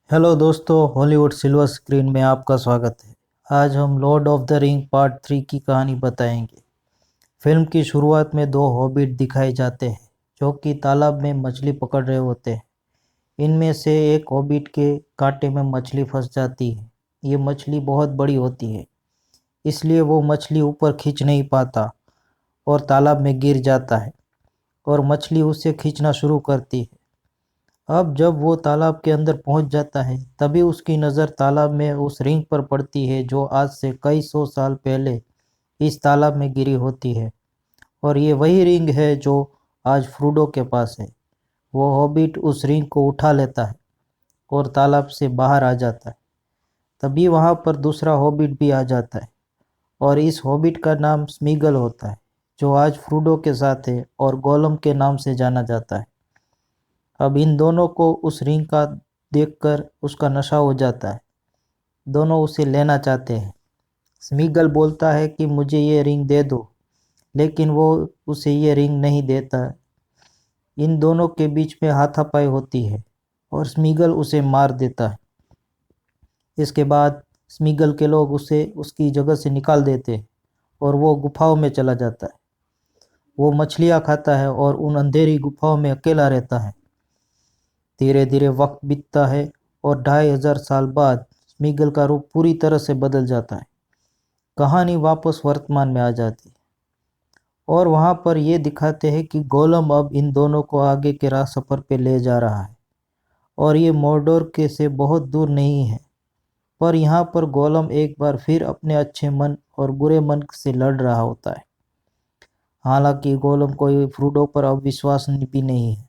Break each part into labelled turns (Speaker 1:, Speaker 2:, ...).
Speaker 1: Hello दोस्तों, Hollywood silver screen में आपका स्वागत है। आज हम Lord of the ring part 3 की कहानी बताएंगे। फिल्म की शुरुआत में दो हॉबिट दिखाए जाते हैं जो कि तालाब में मछली पकड़ रहे होते हैं। इनमें से एक हॉबिट के कांटे में मछली फंस जाती है। ये मछली बहुत बड़ी होती है, इसलिए वो मछली ऊपर खींच नहीं पाता और तालाब में गिर जाता है और मछली उसे खींचना शुरू करती है। अब जब वो तालाब के अंदर पहुंच जाता है, तभी उसकी नज़र तालाब में उस रिंग पर पड़ती है जो आज से कई सौ साल पहले इस तालाब में गिरी होती है। और ये वही रिंग है जो आज फ्रूडो के पास है। वो हॉबिट उस रिंग को उठा लेता है और तालाब से बाहर आ जाता है। तभी वहाँ पर दूसरा हॉबिट भी आ जाता है और इस हॉबिट का नाम स्मीगल होता है, जो आज फ्रूडो के साथ है और गोलम के नाम से जाना जाता है। अब इन दोनों को उस रिंग का देखकर उसका नशा हो जाता है। दोनों उसे लेना चाहते हैं। स्मीगल बोलता है कि मुझे ये रिंग दे दो, लेकिन वो उसे ये रिंग नहीं देता। इन दोनों के बीच में हाथापाई होती है और स्मीगल उसे मार देता है। इसके बाद स्मीगल के लोग उसे उसकी जगह से निकाल देते हैं और वो गुफाओं में चला जाता है। वो मछलियाँ खाता है और उन अंधेरी गुफाओं में अकेला रहता है। धीरे धीरे वक्त बीतता है और 2500 साल बाद स्मीगल का रूप पूरी तरह से बदल जाता है। कहानी वापस वर्तमान में आ जाती है और वहाँ पर ये दिखाते हैं कि गोलम अब इन दोनों को आगे के राह सफ़र पे ले जा रहा है और ये मोर्डोर के से बहुत दूर नहीं है। पर यहाँ पर गोलम एक बार फिर अपने अच्छे मन और बुरे मन से लड़ रहा होता है। हालांकि गोलम कोई फ्रूडो पर अब विश्वास भी नहीं है,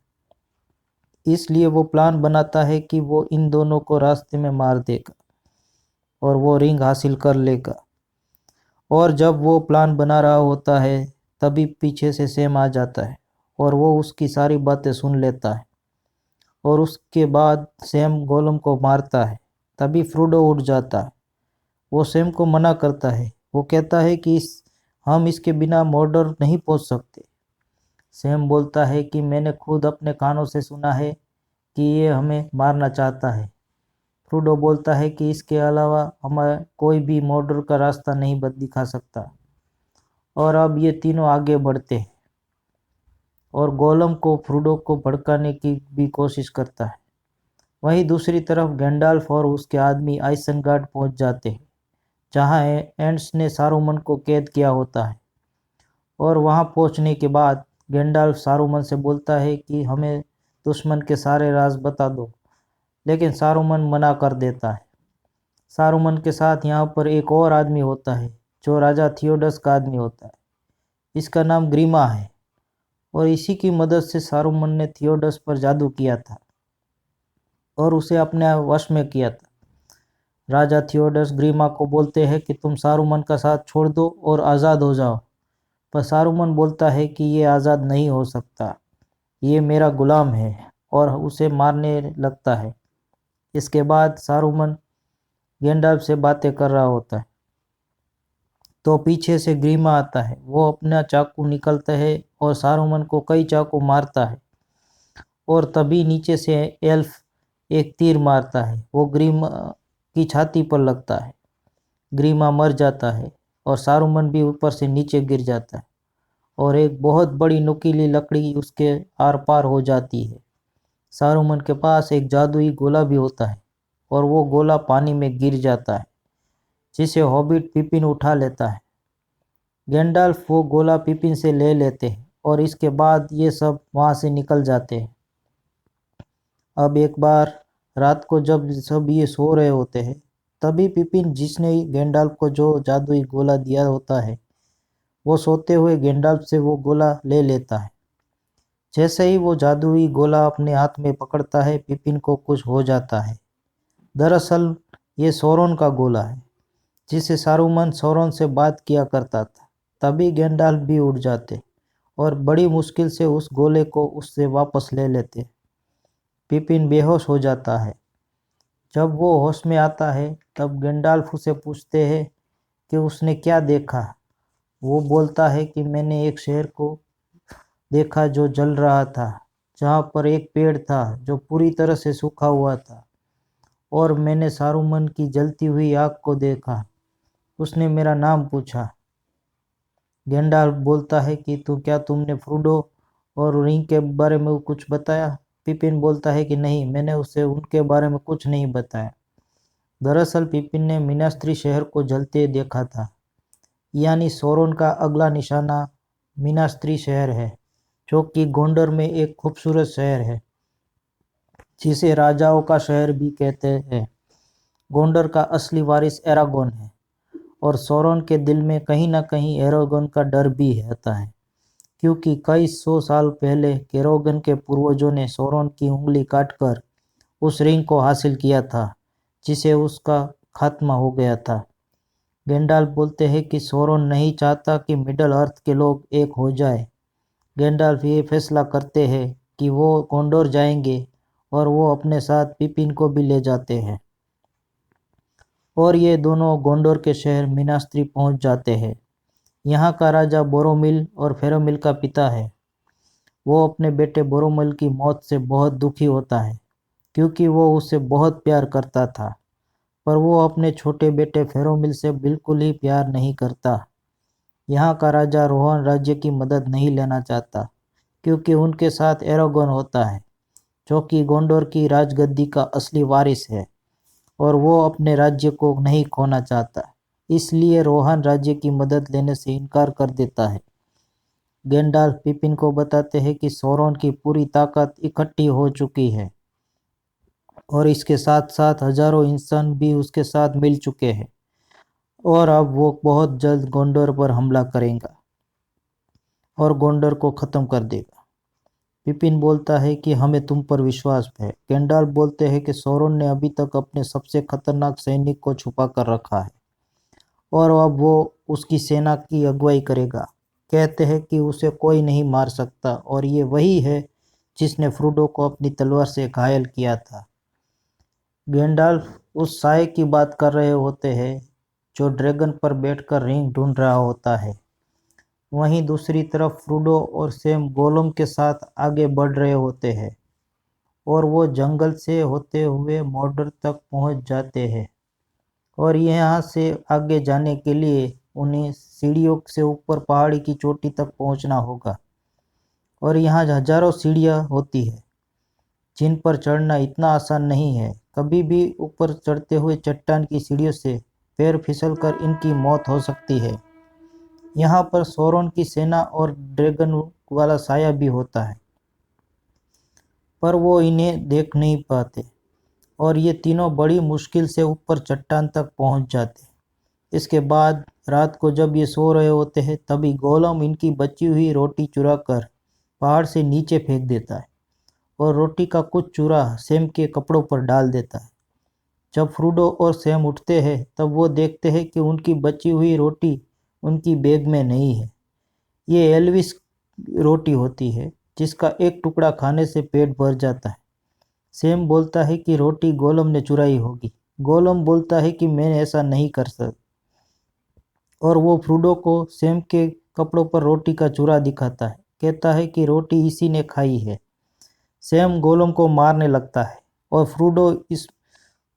Speaker 1: इसलिए वो प्लान बनाता है कि वो इन दोनों को रास्ते में मार देगा और वो रिंग हासिल कर लेगा। और जब वो प्लान बना रहा होता है, तभी पीछे से सैम आ जाता है और वो उसकी सारी बातें सुन लेता है। और उसके बाद सैम गोलम को मारता है। तभी फ्रूडो उठ जाता है। वो सैम को मना करता है। वो कहता है कि हम इसके बिना मॉर्डर नहीं पहुंच सकते। सैम बोलता है कि मैंने खुद अपने कानों से सुना है कि ये हमें मारना चाहता है। फ्रूडो बोलता है कि इसके अलावा हमें कोई भी मॉर्डर का रास्ता नहीं दिखा सकता। और अब ये तीनों आगे बढ़ते हैं और गोलम को फ्रूडो को भड़काने की भी कोशिश करता है। वहीं दूसरी तरफ गैंडाल्फ और उसके आदमी आइसनगार्ड पहुंच जाते हैं, जहां एंट्स ने सारूमन को कैद किया होता है। और वहां पहुंचने के बाद गैंडाल्फ सारूमन से बोलता है कि हमें दुश्मन के सारे राज बता दो, लेकिन सारूमन मना कर देता है। सारूमन के साथ यहाँ पर एक और आदमी होता है जो राजा थियोडस का आदमी होता है। इसका नाम ग्रीमा है और इसी की मदद से सारूमन ने थियोडस पर जादू किया था और उसे अपने वश में किया था। राजा थियोडस ग्रीमा को बोलते हैं कि तुम सारूमन का साथ छोड़ दो और आज़ाद हो जाओ। पर सारूमन बोलता है कि ये आज़ाद नहीं हो सकता, ये मेरा गुलाम है, और उसे मारने लगता है। इसके बाद सारूमन गैंडाल्फ से बातें कर रहा होता है तो पीछे से ग्रीमा आता है। वो अपना चाकू निकलता है और सारूमन को कई चाकू मारता है और तभी नीचे से एल्फ एक तीर मारता है। वो ग्रीमा की छाती पर लगता है। ग्रीमा मर जाता है और सारूमन भी ऊपर से नीचे गिर जाता है और एक बहुत बड़ी नुकीली लकड़ी उसके आर पार हो जाती है। सारूमन के पास एक जादुई गोला भी होता है और वो गोला पानी में गिर जाता है, जिसे हॉबिट पिपिन उठा लेता है। गैंडाल्फ वो गोला पिपिन से ले लेते हैं और इसके बाद ये सब वहाँ से निकल जाते हैं। अब एक बार रात को जब सब ये सो रहे होते हैं, तभी पिपिन, जिसने गैंडाल्फ को जो जादुई गोला दिया होता है, वो सोते हुए गैंडाल्फ से वो गोला ले लेता है। जैसे ही वो जादुई गोला अपने हाथ में पकड़ता है, पिपिन को कुछ हो जाता है। दरअसल ये सोरोन का गोला है, जिसे सारूमन सोरोन से बात किया करता था। तभी गैंडाल्फ भी उठ जाते और बड़ी मुश्किल से उस गोले को उससे वापस ले लेते। पिपिन बेहोश हो जाता है। जब वो होश में आता है, तब गैंडाल्फ उसे पूछते हैं कि उसने क्या देखा। वो बोलता है कि मैंने एक शहर को देखा जो जल रहा था, जहाँ पर एक पेड़ था जो पूरी तरह से सूखा हुआ था और मैंने सारुमन की जलती हुई आग को देखा। उसने मेरा नाम पूछा। गैंडाल्फ बोलता है कि क्या तुमने फ्रोडो और रिंग के बारे में कुछ बताया? पिपिन बोलता है कि नहीं, मैंने उसे उनके बारे में कुछ नहीं बताया। दरअसल पिपिन ने मिनास्त्री शहर को जलते देखा था, यानी सोरोन का अगला निशाना मिनास्त्री शहर है, जो कि गोंडर में एक खूबसूरत शहर है जिसे राजाओं का शहर भी कहते हैं। गोंडर का असली वारिस एरागोन है और सोरोन के दिल में कहीं ना कहीं एरागोन का डर भी रहता है, क्योंकि कई 100 साल पहले केरोगन के पूर्वजों ने सोरोन की उंगली काटकर उस रिंग को हासिल किया था, जिसे उसका खात्मा हो गया था। गैंडाल्फ बोलते हैं कि सोरोन नहीं चाहता कि मिडल अर्थ के लोग एक हो जाए। गैंडाल्फ ये फैसला करते हैं कि वो गोंडोर जाएंगे और वो अपने साथ पिपिन को भी ले जाते हैं और ये दोनों गोंडोर के शहर मिनास्त्री पहुंच जाते हैं। यहाँ का राजा बोरोमिल और फेरोमिल का पिता है। वो अपने बेटे बोरोमिल की मौत से बहुत दुखी होता है, क्योंकि वो उससे बहुत प्यार करता था, पर वो अपने छोटे बेटे फेरोमिल से बिल्कुल ही प्यार नहीं करता। यहाँ का राजा रोहन राज्य की मदद नहीं लेना चाहता, क्योंकि उनके साथ एरागोन होता है, जो कि गोंडोर की राजगद्दी का असली वारिस है और वो अपने राज्य को नहीं खोना चाहता। इसलिए रोहन राज्य की मदद लेने से इनकार कर देता है। गैंडाल्फ पिपिन को बताते हैं कि सोरोन की पूरी ताकत इकट्ठी हो चुकी है और इसके साथ साथ हजारों इंसान भी उसके साथ मिल चुके हैं और अब वो बहुत जल्द गोंडोर पर हमला करेगा और गोंडोर को ख़त्म कर देगा। पिपिन बोलता है कि हमें तुम पर विश्वास है। गैंडाल्फ बोलते हैं कि सोरोन ने अभी तक अपने सबसे खतरनाक सैनिक को छुपा कर रखा है और अब वो उसकी सेना की अगुवाई करेगा। कहते हैं कि उसे कोई नहीं मार सकता और ये वही है जिसने फ्रोडो को अपनी तलवार से घायल किया था। गैंडाल्फ उस साये की बात कर रहे होते हैं जो ड्रैगन पर बैठकर रिंग ढूंढ रहा होता है। वहीं दूसरी तरफ फ्रोडो और सैम गोलम के साथ आगे बढ़ रहे होते हैं और वो जंगल से होते हुए मॉर्डर तक पहुंच जाते हैं और यहाँ से आगे जाने के लिए उन्हें सीढ़ियों से ऊपर पहाड़ी की चोटी तक पहुंचना होगा और यहाँ हजारों सीढ़ियाँ होती है जिन पर चढ़ना इतना आसान नहीं है। कभी भी ऊपर चढ़ते हुए चट्टान की सीढ़ियों से पैर फिसलकर इनकी मौत हो सकती है। यहाँ पर सोरोन की सेना और ड्रैगन वाला साया भी होता है, पर वो इन्हें देख नहीं पाते और ये तीनों बड़ी मुश्किल से ऊपर चट्टान तक पहुंच जाते। इसके बाद रात को जब ये सो रहे होते हैं, तभी गोलम इनकी बची हुई रोटी चुराकर पहाड़ से नीचे फेंक देता है और रोटी का कुछ चूरा सैम के कपड़ों पर डाल देता है। जब फ्रोडो और सैम उठते हैं तब वो देखते हैं कि उनकी बची हुई रोटी उनकी बैग में नहीं है। ये एल्विस रोटी होती है जिसका एक टुकड़ा खाने से पेट भर जाता है। सैम बोलता है कि रोटी गोलम ने चुराई होगी। गोलम बोलता है कि मैं ऐसा नहीं कर सकता और वो फ्रोडो को सैम के कपड़ों पर रोटी का चूरा दिखाता है, कहता है कि रोटी इसी ने खाई है। सैम गोलम को मारने लगता है और फ्रोडो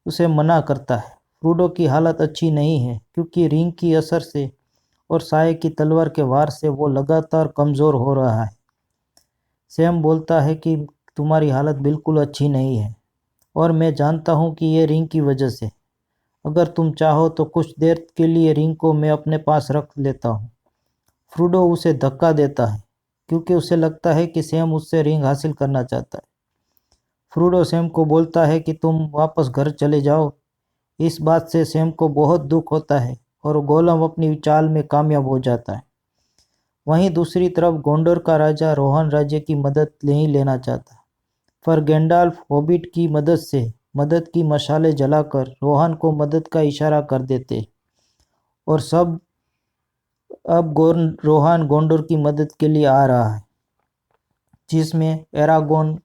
Speaker 1: उसे मना करता है। फ्रोडो की हालत अच्छी नहीं है क्योंकि रिंग की असर से और साये की तलवार के वार से वो लगातार कमज़ोर हो रहा है। सैम बोलता है कि तुम्हारी हालत बिल्कुल अच्छी नहीं है और मैं जानता हूँ कि ये रिंग की वजह से। अगर तुम चाहो तो कुछ देर के लिए रिंग को मैं अपने पास रख लेता हूँ। फ्रोडो उसे धक्का देता है क्योंकि उसे लगता है कि सैम उससे रिंग हासिल करना चाहता है। फ्रोडो सैम को बोलता है कि तुम वापस घर चले जाओ। इस बात से सैम को बहुत दुख होता है और गोलम अपनी चाल में कामयाब हो जाता है। वहीं दूसरी तरफ गोंडोर का राजा रोहन राज्य की मदद नहीं लेना चाहता, पर गैंडाल्फ हॉबिट की मदद की मशालें जलाकर रोहन को मदद का इशारा कर देते और सब अब रोहन गोंडोर की मदद के लिए आ रहा है, जिसमें एरागोन,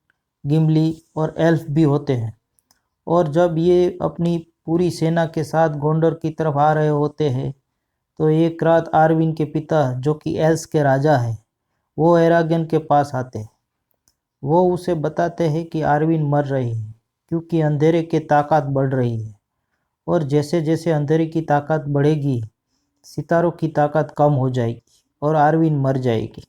Speaker 1: गिम्ली और एल्फ भी होते हैं। और जब ये अपनी पूरी सेना के साथ गोंडोर की तरफ आ रहे होते हैं तो एक रात आर्विन के पिता, जो कि एल्स के राजा हैं, वो एरागन के पास आते हैं। वो उसे बताते हैं कि आर्विन मर रही है क्योंकि अंधेरे की ताकत बढ़ रही है, और जैसे जैसे अंधेरे की ताकत बढ़ेगी सितारों की ताकत कम हो जाएगी और आरविन मर जाएगी।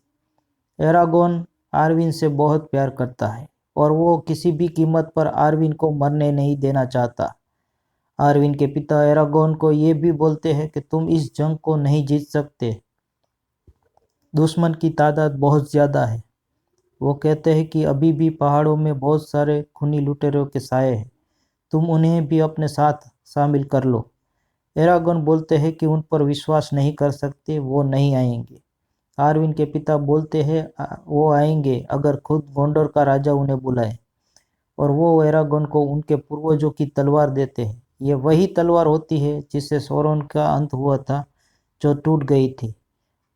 Speaker 1: एरागोन आरविन से बहुत प्यार करता है और वो किसी भी कीमत पर आरविन को मरने नहीं देना चाहता। आरविन के पिता एरागोन को ये भी बोलते हैं कि तुम इस जंग को नहीं जीत सकते, दुश्मन की तादाद बहुत ज़्यादा है। वो कहते हैं कि अभी भी पहाड़ों में बहुत सारे खूनी लुटेरों के साए हैं, तुम उन्हें भी अपने साथ शामिल कर लो। एरागोन बोलते हैं कि उन पर विश्वास नहीं कर सकते, वो नहीं आएंगे। आरविन के पिता बोलते हैं वो आएंगे अगर खुद गोंडोर का राजा उन्हें बुलाए, और वो एरागोन को उनके पूर्वजों की तलवार देते हैं। ये वही तलवार होती है जिससे सौरोन का अंत हुआ था, जो टूट गई थी,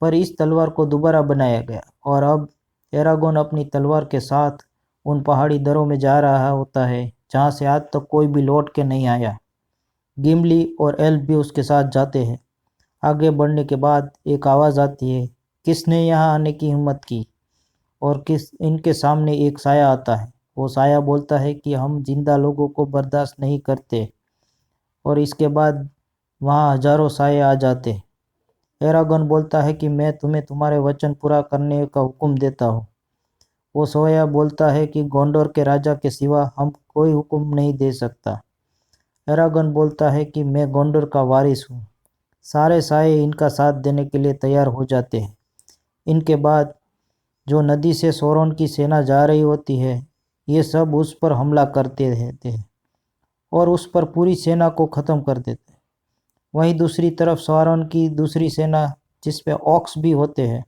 Speaker 1: पर इस तलवार को दोबारा बनाया गया। और अब एरागोन अपनी तलवार के साथ उन पहाड़ी दरों में जा रहा होता है जहाँ से आज तक कोई भी लौट के नहीं आया। गिमली और एल्फ भी उसके साथ जाते हैं। आगे बढ़ने के बाद एक आवाज़ आती है, किसने यहाँ आने की हिम्मत की? और इनके सामने एक साया आता है। वो साया बोलता है कि हम जिंदा लोगों को बर्दाश्त नहीं करते, और इसके बाद वहाँ हजारों साये आ जाते। एरागोन बोलता है कि मैं तुम्हें तुम्हारे वचन पूरा करने का हुक्म देता हूँ। वो साया बोलता है कि गोंडोर के राजा के सिवा हम कोई हुक्म नहीं दे सकता। एरागोन बोलता है कि मैं गोंडोर का वारिस हूँ। सारे साये इनका साथ देने के लिए तैयार हो जाते हैं। इनके बाद जो नदी से सौरोन की सेना जा रही होती है, ये सब उस पर हमला करते रहते हैं और उस पर पूरी सेना को ख़त्म कर देते हैं। वहीं दूसरी तरफ सौरोन की दूसरी सेना, जिसपे ऑक्स भी होते हैं,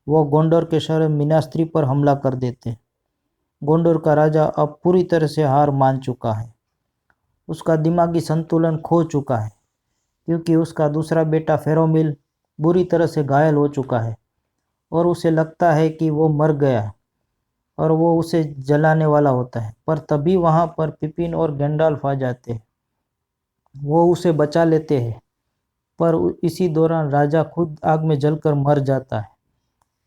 Speaker 1: वो गोंडोर के शहर मिनास्त्री पर हमला कर देते हैं। गोंडोर का राजा अब पूरी तरह से हार मान चुका है। उसका दिमागी संतुलन खो चुका है, क्योंकि उसका दूसरा बेटा फेरोमिल बुरी तरह से घायल हो चुका है और उसे लगता है कि वो मर गया और वो उसे जलाने वाला होता है। पर तभी वहाँ पर पिपिन और गैंडाल्फ आ जाते हैं। वो उसे बचा लेते हैं, पर इसी दौरान राजा खुद आग में जलकर मर जाता है।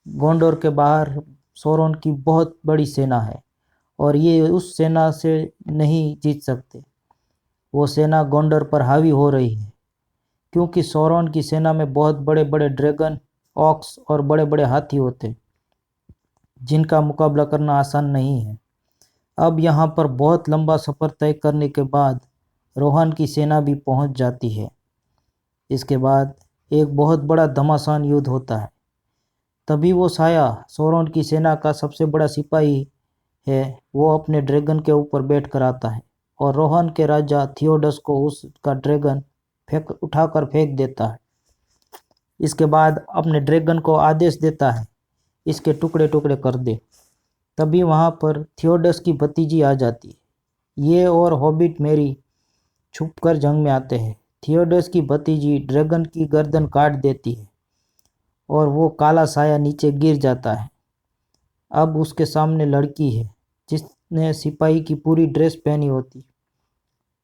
Speaker 1: गोंडोर के बाहर सौरोन की बहुत बड़ी सेना है और ये उस सेना से नहीं जीत सकते। वो सेना गोंडोर पर हावी हो रही है, क्योंकि सौरोन की सेना में बहुत बड़े बड़े ड्रैगन, ऑक्स और बड़े बड़े हाथी होते हैं, जिनका मुकाबला करना आसान नहीं है। अब यहाँ पर बहुत लंबा सफ़र तय करने के बाद रोहन की सेना भी पहुँच जाती है। इसके बाद एक बहुत बड़ा घमासान युद्ध होता है। तभी वो साया, सौरोन की सेना का सबसे बड़ा सिपाही है, वो अपने ड्रैगन के ऊपर बैठ कर आता है और रोहन के राजा थियोडस को उसका ड्रैगन उठाकर फेंक देता है। इसके बाद अपने ड्रैगन को आदेश देता है, इसके टुकड़े टुकड़े कर दे। तभी वहाँ पर थियोडस की भतीजी आ जाती है। ये और हॉबिट मेरी छुपकर जंग में आते हैं। थियोडस की भतीजी ड्रैगन की गर्दन काट देती है और वो काला साया नीचे गिर जाता है। अब उसके सामने लड़की है जिसने सिपाही की पूरी ड्रेस पहनी होती।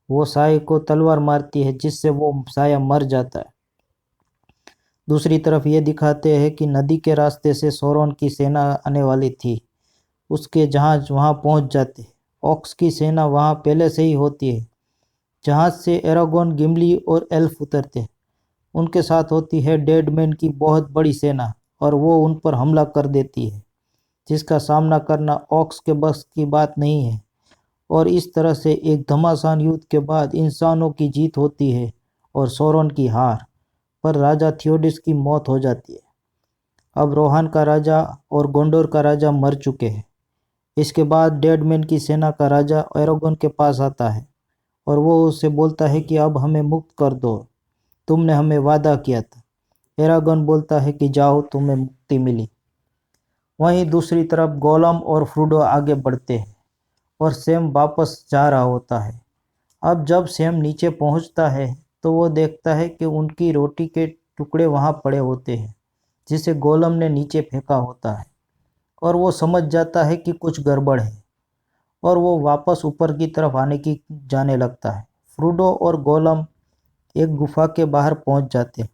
Speaker 1: वो साये को तलवार मारती है, जिससे वो साया मर जाता है। दूसरी तरफ ये दिखाते हैं कि नदी के रास्ते से सौरोन की सेना आने वाली थी। उसके जहाज वहां पहुंच जाते। ऑक्स की सेना वहां पहले से ही होती है। जहाज से एरागोन, गिमली और एल्फ उतरते। उनके साथ होती है डेडमैन की बहुत बड़ी सेना और वो उन पर हमला कर देती है, जिसका सामना करना ऑक्स के बस की बात नहीं है। और इस तरह से एक घमासान युद्ध के बाद इंसानों की जीत होती है और सौरोन की हार, पर राजा थियोडिस की मौत हो जाती है। अब रोहान का राजा और गोंडोर का राजा मर चुके हैं। इसके बाद डेडमैन की सेना का राजा एरागोन के पास आता है और वो उससे बोलता है कि अब हमें मुक्त कर दो, तुमने हमें वादा किया था। एरागोन बोलता है कि जाओ, तुम्हें मुक्ति मिली। वहीं दूसरी तरफ गोलम और फ्रूडो आगे बढ़ते हैं और सैम वापस जा रहा होता है। अब जब सैम नीचे पहुंचता है तो वो देखता है कि उनकी रोटी के टुकड़े वहां पड़े होते हैं, जिसे गोलम ने नीचे फेंका होता है, और वो समझ जाता है कि कुछ गड़बड़ है और वो वापस ऊपर की तरफ आने की जाने लगता है। फ्रूडो और गोलम एक गुफा के बाहर पहुंच जाते हैं।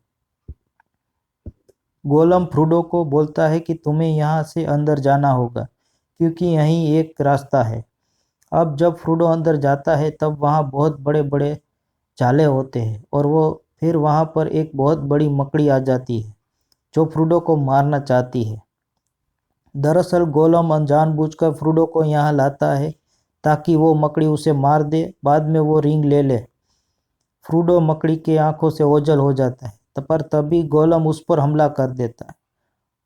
Speaker 1: गोलम फ्रूडो को बोलता है कि तुम्हें यहाँ से अंदर जाना होगा, क्योंकि यहीं एक रास्ता है। अब जब फ्रूडो अंदर जाता है तब वहाँ बहुत बड़े बड़े जाले होते हैं और वो फिर वहाँ पर एक बहुत बड़ी मकड़ी आ जाती है जो फ्रूडो को मारना चाहती है। दरअसल गोलम जानबूझकर फ्रूडो को यहाँ लाता है ताकि वो मकड़ी उसे मार दे। बाद में वो रिंग ले ले। फ्रूडो मकड़ी की आंखों से ओझल हो जाता है पर तभी गोलम उस पर हमला कर देता है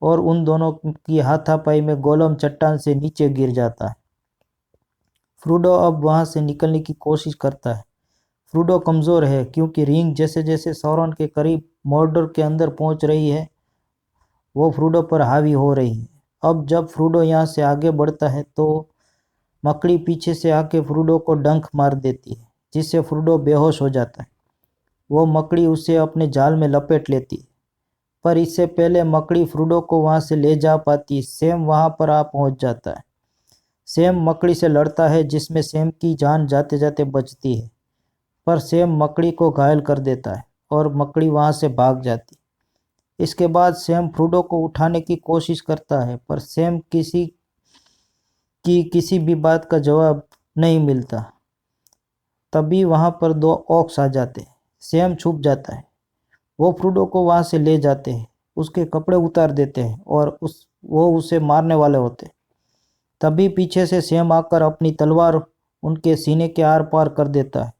Speaker 1: और उन दोनों की हाथापाई में गोलम चट्टान से नीचे गिर जाता है। फ्रूडो अब वहां से निकलने की कोशिश करता है। फ्रूडो कमज़ोर है क्योंकि रिंग जैसे जैसे सौरन के करीब मोर्डर के अंदर पहुंच रही है वो फ्रूडो पर हावी हो रही है। अब जब फ्रूडो यहाँ से आगे बढ़ता है तो मकड़ी पीछे से आके फ्रूडो को डंक मार देती है जिससे फ्रूडो बेहोश हो जाता है। वो मकड़ी उसे अपने जाल में लपेट लेती है पर इससे पहले मकड़ी फ्रूडो को वहां से ले जा पाती सैम वहां पर आ पहुंच जाता है। सैम मकड़ी से लड़ता है जिसमें सैम की जान जाते जाते बचती है पर सैम मकड़ी को घायल कर देता है और मकड़ी वहां से भाग जाती है। इसके बाद सैम फ्रूडो को उठाने की कोशिश करता है पर सैम किसी भी बात का जवाब नहीं मिलता। तभी वहां पर दो ऑक्स आ जाते हैं। सैम छुप जाता है। वो फ्रूडो को वहां से ले जाते हैं उसके कपड़े उतार देते हैं और वो उसे मारने वाले होते हैं। तभी पीछे से सैम आकर अपनी तलवार उनके सीने के आर पार कर देता है।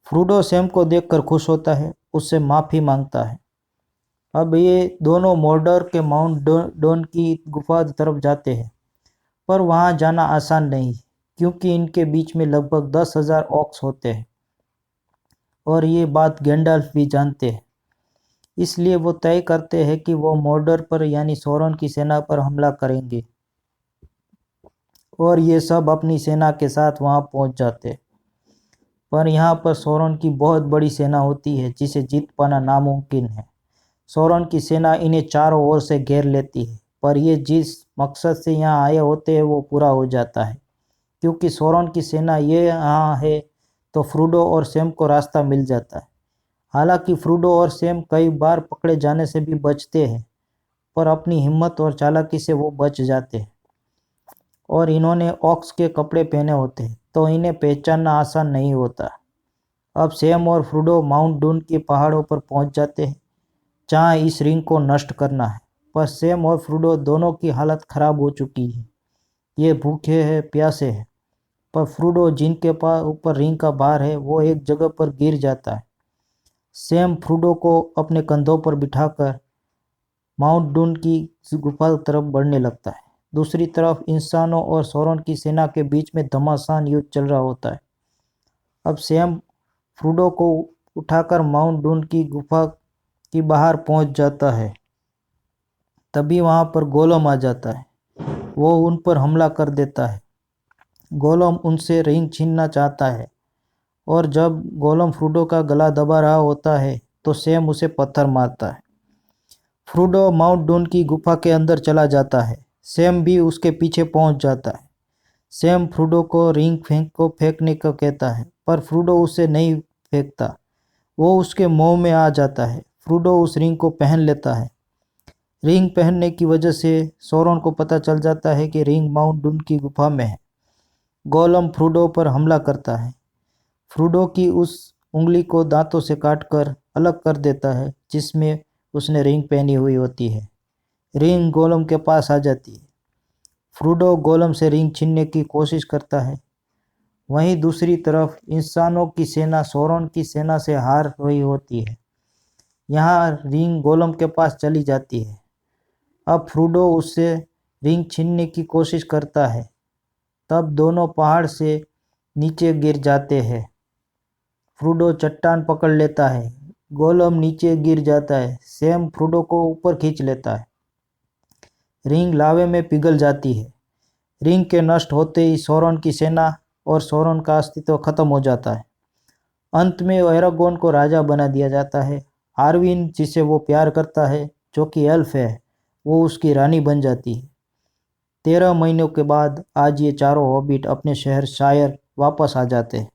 Speaker 1: फ्रूडो सैम को देखकर खुश होता है उससे माफ़ी मांगता है। अब ये दोनों मोर्डर के माउंट डोन की गुफा की तरफ जाते हैं पर वहां जाना आसान नहीं क्योंकि इनके बीच में लगभग 10,000 ऑक्स होते हैं और ये बात गैंडाल्फ भी जानते हैं। इसलिए वो तय करते हैं कि वो मोर्डर पर यानी सौरन की सेना पर हमला करेंगे और ये सब अपनी सेना के साथ वहां पहुंच जाते हैं। पर यहाँ पर सौरन की बहुत बड़ी सेना होती है जिसे जीत पाना नामुमकिन है। सौरन की सेना इन्हें चारों ओर से घेर लेती है पर ये जिस मकसद से यहाँ आए होते हैं वो पूरा हो जाता है क्योंकि सौरन की सेना ये यहाँ है तो फ्रूडो और सैम को रास्ता मिल जाता है। हालांकि फ्रूडो और सैम कई बार पकड़े जाने से भी बचते हैं पर अपनी हिम्मत और चालाकी से वो बच जाते हैं और इन्होंने ऑक्स के कपड़े पहने होते हैं तो इन्हें पहचानना आसान नहीं होता। अब सैम और फ्रूडो माउंट डून के पहाड़ों पर पहुंच जाते हैं जहां इस रिंग को नष्ट करना है। पर सैम और फ्रूडो दोनों की हालत खराब हो चुकी है। ये भूखे हैं प्यासे हैं पर फ्रूडो जिनके पास ऊपर रिंग का भार है वो एक जगह पर गिर जाता है। सैम फ्रूडो को अपने कंधों पर बिठाकर माउंट डून की गुफा तरफ बढ़ने लगता है। दूसरी तरफ इंसानों और सौरन की सेना के बीच में घमासान युद्ध चल रहा होता है। अब सैम फ्रूडो को उठाकर माउंट डून की गुफा की बाहर पहुंच जाता है। तभी वहां पर गोलम आ जाता है। वो उन पर हमला कर देता है। गोलम उनसे रिंग छीनना चाहता है और जब गोलम फ्रूडो का गला दबा रहा होता है तो सैम उसे पत्थर मारता है। फ्रूडो माउंट डून की गुफा के अंदर चला जाता है। सैम भी उसके पीछे पहुंच जाता है। सैम फ्रूडो को रिंग फेंकने को कहता है पर फ्रूडो उसे नहीं फेंकता। वो उसके मुंह में आ जाता है। फ्रूडो उस रिंग को पहन लेता है। रिंग पहनने की वजह से सौरन को पता चल जाता है कि रिंग माउंट डून की गुफा में है। गोलम फ्रूडो पर हमला करता है। फ्रूडो की उस उंगली को दांतों से काटकर अलग कर देता है जिसमें उसने रिंग पहनी हुई होती है। रिंग गोलम के पास आ जाती है। फ्रूडो गोलम से रिंग छीनने की कोशिश करता है। वहीं दूसरी तरफ इंसानों की सेना सौरन की सेना से हार रही होती है। यहाँ रिंग गोलम के पास चली जाती है। अब फ्रूडो उससे रिंग छीनने की कोशिश करता है। तब दोनों पहाड़ से नीचे गिर जाते हैं। फ्रूडो चट्टान पकड़ लेता है। गोलम नीचे गिर जाता है। सैम फ्रूडो को ऊपर खींच लेता है। रिंग लावे में पिघल जाती है। रिंग के नष्ट होते ही सौरन की सेना और सौरन का अस्तित्व खत्म हो जाता है। अंत में एरागोन को राजा बना दिया जाता है। आर्विन जिसे वो प्यार करता है जो कि एल्फ है वो उसकी रानी बन जाती है। 13 महीनों के बाद आज ये चारों हॉबिट अपने शहर शायर वापस आ जाते हैं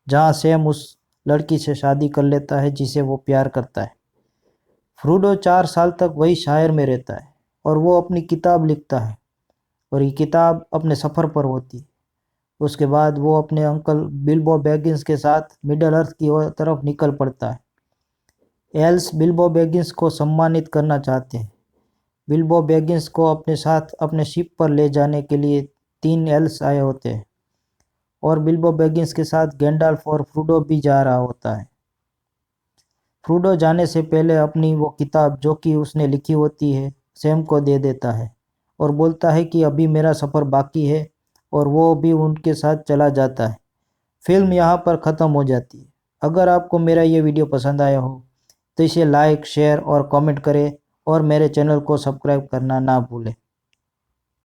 Speaker 1: जहाँ सैम उस लड़की से शादी कर लेता है जिसे वो प्यार करता है। फ्रूडो 4 साल तक वही शायर में रहता है और वो अपनी किताब लिखता है और ये किताब अपने सफ़र पर होती है। उसके बाद वो अपने अंकल बिल्बो बैगिंस के साथ मिडल अर्थ की तरफ निकल पड़ता है। एल्स बिल्बो बैगिंस को सम्मानित करना चाहते हैं। बिल्बो बैगिंस को अपने साथ अपने शिप पर ले जाने के लिए 3 एल्स आए होते हैं और बिल्बो बैगिंस के साथ गैंडाल्फ और फ्रोडो भी जा रहा होता है। फ्रोडो जाने से पहले अपनी वो किताब जो कि उसने लिखी होती है सैम को दे देता है और बोलता है कि अभी मेरा सफ़र बाकी है और वो भी उनके साथ चला जाता है। फिल्म यहाँ पर ख़त्म हो जाती है। अगर आपको मेरा ये वीडियो पसंद आया हो तो इसे लाइक शेयर और कमेंट करें और मेरे चैनल को सब्सक्राइब करना ना भूलें।